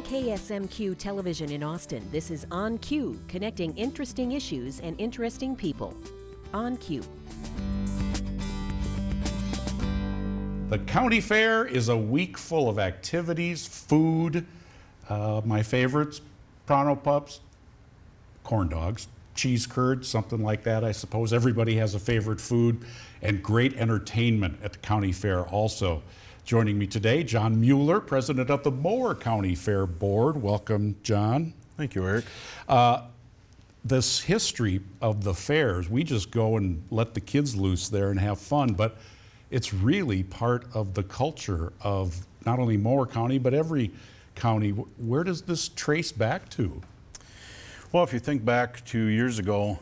KSMQ Television in Austin, this is On Cue, connecting interesting issues and interesting people. On Cue. The county fair is a week full of activities, food, my favorites, Pronto Pups, corn dogs, cheese curd, something like that. I suppose everybody has a favorite food, and great entertainment at the county fair also. Joining me today, John Mueller, president of the Mower County Fair Board. Welcome, John. Thank you, Eric. This history of the fairs, we just go and let the kids loose there and have fun, but it's really part of the culture of not only Mower County, but every county. Where does this trace back to? Well, if you think back 2 years ago,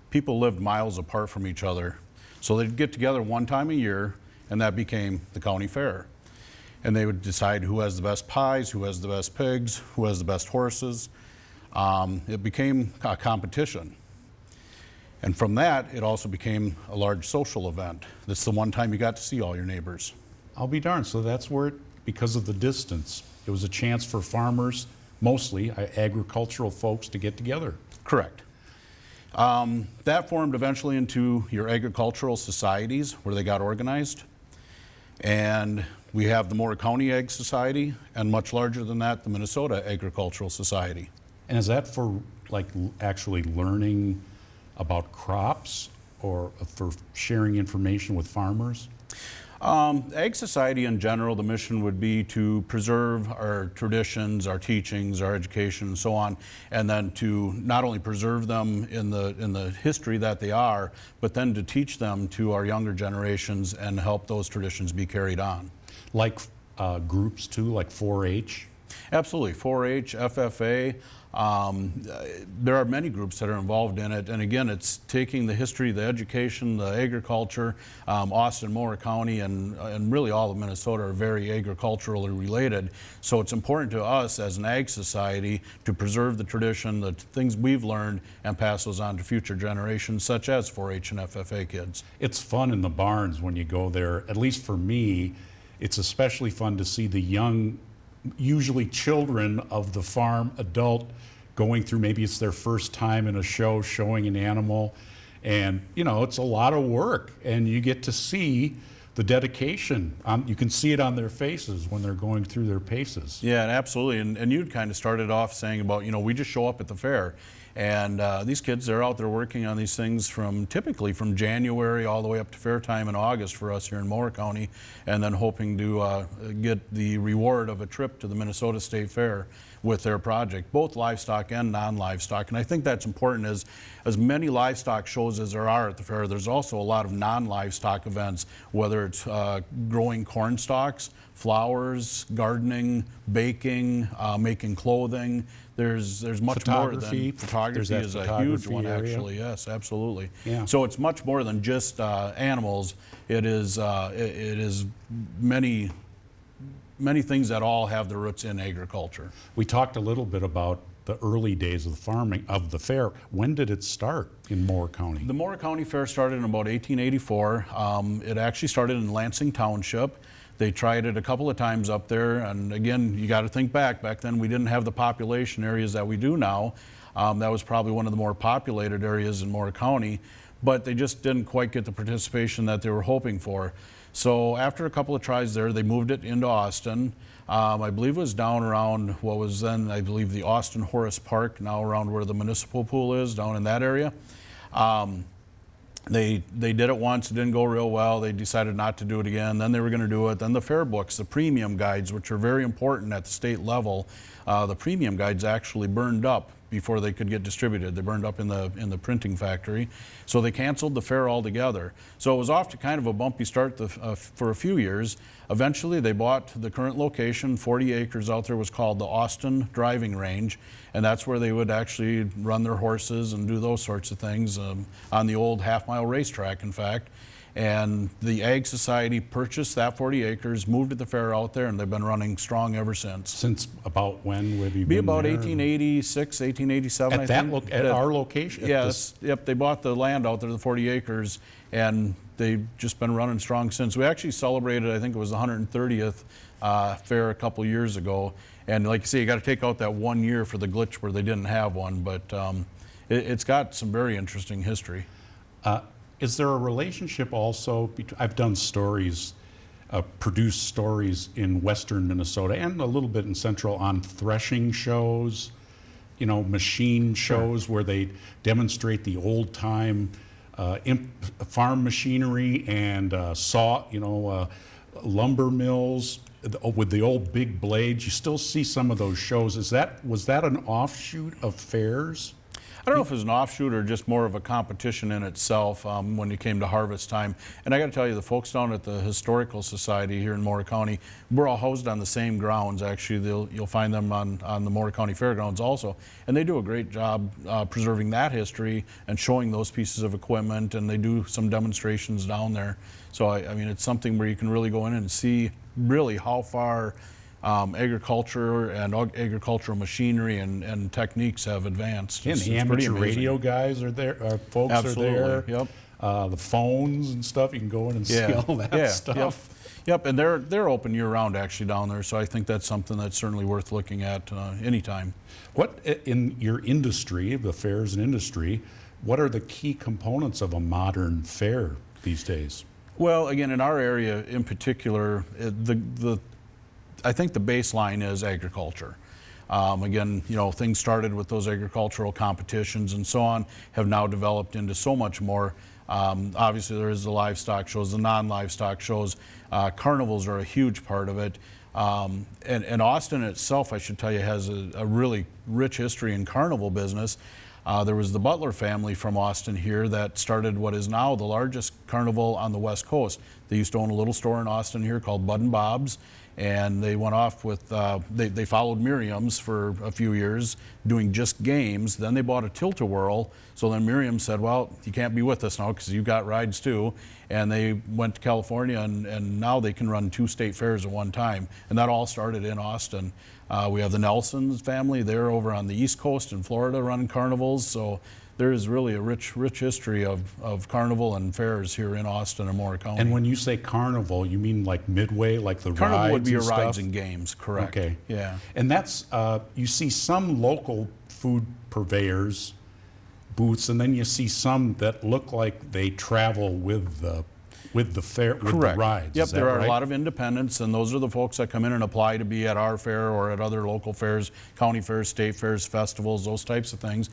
people lived miles apart from each other. So they'd get together one time a year, and that became the county fair. And they would decide who has the best pies, who has the best pigs, who has the best horses. It became a competition. And from that, it also became a large social event. This is the one time you got to see all your neighbors. I'll be darned. So that's where, because of the distance, it was a chance for farmers, mostly agricultural folks, to get together. Correct. That formed eventually into your agricultural societies where they got organized. And we have the Mower County Ag Society, and much larger than that, the Minnesota Agricultural Society. And is that for like actually learning about crops or for sharing information with farmers? Ag Society in general, the mission would be to preserve our traditions, our teachings, our education, and so on, and then to not only preserve them in the history that they are, but then to teach them to our younger generations and help those traditions be carried on. Like groups too, like 4-H? Absolutely, 4-H, FFA. There are many groups that are involved in it, and again, it's taking the history, the education, the agriculture. Austin, Mower County, and really all of Minnesota are very agriculturally related, so it's important to us as an ag society to preserve the tradition, the things we've learned, and pass those on to future generations, such as 4-H and FFA kids. It's fun in the barns when you go there. At least for me, it's especially fun to see the young, usually children of the farm adult, going through, maybe it's their first time in a show showing an animal, and you know, it's a lot of work, and you get to see the dedication. You can see it on their faces when they're going through their paces. Yeah, absolutely, and you'd kind of started off saying about, you know, we just show up at the fair, and these kids, they're out there working on these things typically from January all the way up to fair time in August for us here in Mower County, and then hoping to get the reward of a trip to the Minnesota State Fair with their project, both livestock and non-livestock. And I think that's important. As many livestock shows as there are at the fair, there's also a lot of non-livestock events, whether it's growing corn stalks, flowers, gardening, baking, making clothing. There's much more than photography. Is a huge one, area. Actually. Yes, absolutely. Yeah. So it's much more than just animals. It is many things that all have their roots in agriculture. We talked a little bit about the early days of the farming of the fair. When did it start in Mower County? The Mower County Fair started in about 1884. It actually started in Lansing Township. They tried it a couple of times up there, and again, you got to think back then we didn't have the population areas that we do now. That was probably one of the more populated areas in Mower County, but they just didn't quite get the participation that they were hoping for. So after a couple of tries there, they moved it into Austin. I believe it was down around what was then, I believe, the Austin Horace Park, now around where the municipal pool is, down in that area. They did it once, it didn't go real well. They decided not to do it again. Then they were going to do it. Then the fair books, the premium guides, which are very important at the state level, the premium guides actually burned up before they could get distributed. They burned up in the printing factory. So they canceled the fair altogether. So it was off to kind of a bumpy start for a few years. Eventually they bought the current location, 40 acres out there, was called the Austin Driving Range, and that's where they would actually run their horses and do those sorts of things on the old half-mile racetrack, in fact. And the Ag Society purchased that 40 acres, moved the fair out there, and they've been running strong ever since. Since about when would you be about there? 1886, 1887, at I think. At our location? Yes, yep, they bought the land out there, the 40 acres, and they've just been running strong since. We actually celebrated, I think it was the 130th fair a couple years ago, And like you say, you got to take out that 1 year for the glitch where they didn't have one, but it's got some very interesting history. Is there a relationship also between, I've done stories, produced stories in western Minnesota and a little bit in central on threshing shows, machine shows where they demonstrate the old time farm machinery and lumber mills with the old big blades. You still see some of those shows. Was that an offshoot of fairs? I don't know if it was an offshoot or just more of a competition in itself when it came to harvest time. And I got to tell you, the folks down at the Historical Society here in Mower County, we're all housed on the same grounds. Actually, you'll find them on the Mower County Fairgrounds also. And they do a great job preserving that history and showing those pieces of equipment, and they do some demonstrations down there. So, I mean, it's something where you can really go in and see really how far agriculture and agricultural machinery and techniques have advanced. And the amateur radio guys are there, folks Absolutely. are there. Yep. The phones and stuff, you can go in and see all that stuff. Yep, and they're open year-round actually down there, so I think that's something that's certainly worth looking at anytime. What, in your industry, the fairs and industry, what are the key components of a modern fair these days? Well, again, in our area in particular, I think the baseline is agriculture. Again, things started with those agricultural competitions and so on, have now developed into so much more. Obviously, there is the livestock shows, the non-livestock shows. Carnivals are a huge part of it. And Austin itself, I should tell you, has a really rich history in carnival business. There was the Butler family from Austin here that started what is now the largest carnival on the West Coast. They used to own a little store in Austin here called Bud and Bob's, and they went off with, they followed Miriam's for a few years doing just games. Then they bought a tilt-a-whirl, so then Miriam said, well, you can't be with us now because you've got rides too. And they went to California, and now they can run 2 state fairs at one time. And that all started in Austin. We have the Nelsons family. They're over on the East Coast in Florida running carnivals. So there is really a rich history of carnival and fairs here in Austin and Mower County. And when you say carnival, you mean like midway, like the carnival rides would be and your rides stuff? and games, correct. Okay. Yeah. And that's, you see some local food purveyors booths, and then you see some that look like they travel with the fair, with the rides. Yep, Is that there are right? a lot of independents, and those are the folks that come in and apply to be at our fair or at other local fairs, county fairs, state fairs, festivals, those types of things.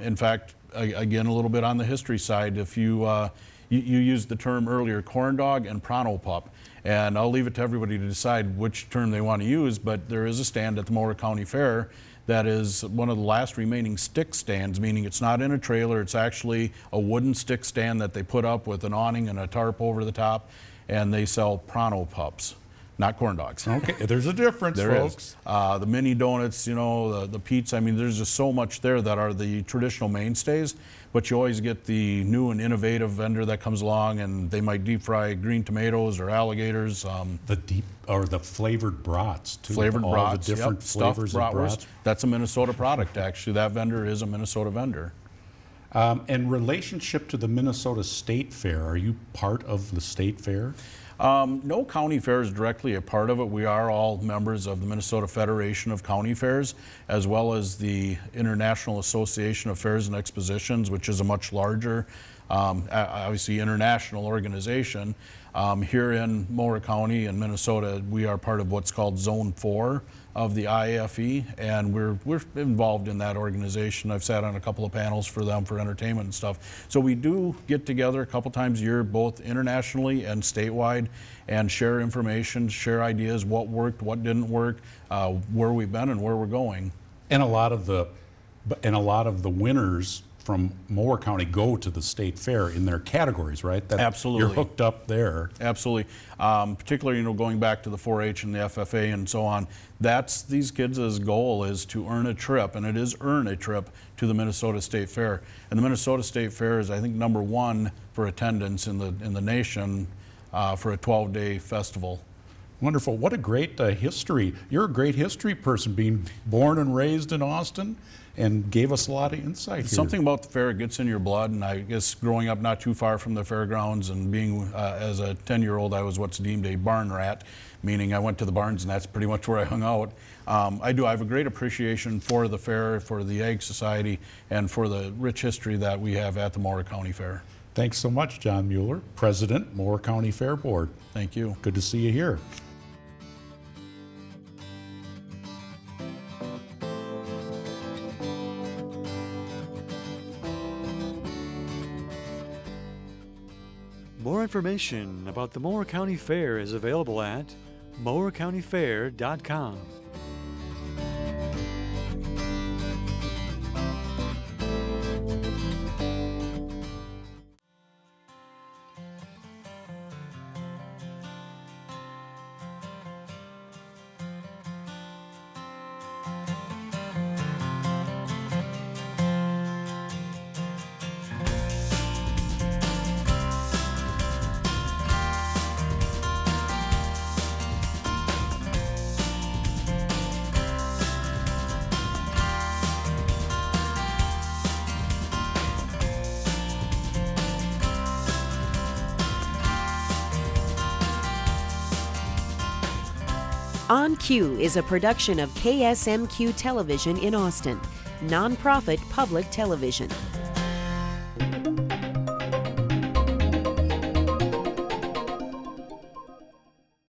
In fact, again, a little bit on the history side, if you used the term earlier, corn dog and pronto pup. And I'll leave it to everybody to decide which term they want to use, but there is a stand at the Mower County Fair that is one of the last remaining stick stands, meaning it's not in a trailer, it's actually a wooden stick stand that they put up with an awning and a tarp over the top, and they sell pronto pups, not corn dogs. Okay, there's a difference, There folks. is. The mini donuts, the pizza, I mean, there's just so much there that are the traditional mainstays, but you always get the new and innovative vendor that comes along, and they might deep fry green tomatoes or alligators. The flavored brats too. Flavored all brats, the different stuffed flavors of bratwurst. brats. That's a Minnesota product, actually. That vendor is a Minnesota vendor. And relationship to the Minnesota State Fair, are you part of the State Fair? No county fair is directly a part of it. We are all members of the Minnesota Federation of County Fairs, as well as the International Association of Fairs and Expositions, which is a much larger, obviously international organization. Here in Mower County in Minnesota, we are part of what's called Zone 4 of the IFE, and we're involved in that organization. I've sat on a couple of panels for them for entertainment and stuff. So we do get together a couple times a year, both internationally and statewide, and share information, share ideas, what worked, what didn't work, where we've been and where we're going. And a lot of the winners from Mower County go to the State Fair in their categories, right? Absolutely. You're hooked up there. Absolutely. Particularly, going back to the 4-H and the FFA and so on, that's these kids' goal is to earn a trip, and it is earn a trip to the Minnesota State Fair. And the Minnesota State Fair is, I think, #1 for attendance in the nation for a 12-day festival. Wonderful. What a great history. You're a great history person, being born and raised in Austin, and gave us a lot of insight here. Something about the fair gets in your blood, and I guess growing up not too far from the fairgrounds and being, as a 10-year-old, I was what's deemed a barn rat, meaning I went to the barns and that's pretty much where I hung out. I have a great appreciation for the fair, for the Ag Society, and for the rich history that we have at the Mower County Fair. Thanks so much, John Mueller, President, Mower County Fair Board. Thank you. Good to see you here. More information about the Mower County Fair is available at mowercountyfair.com. On Cue is a production of KSMQ Television in Austin, nonprofit public television.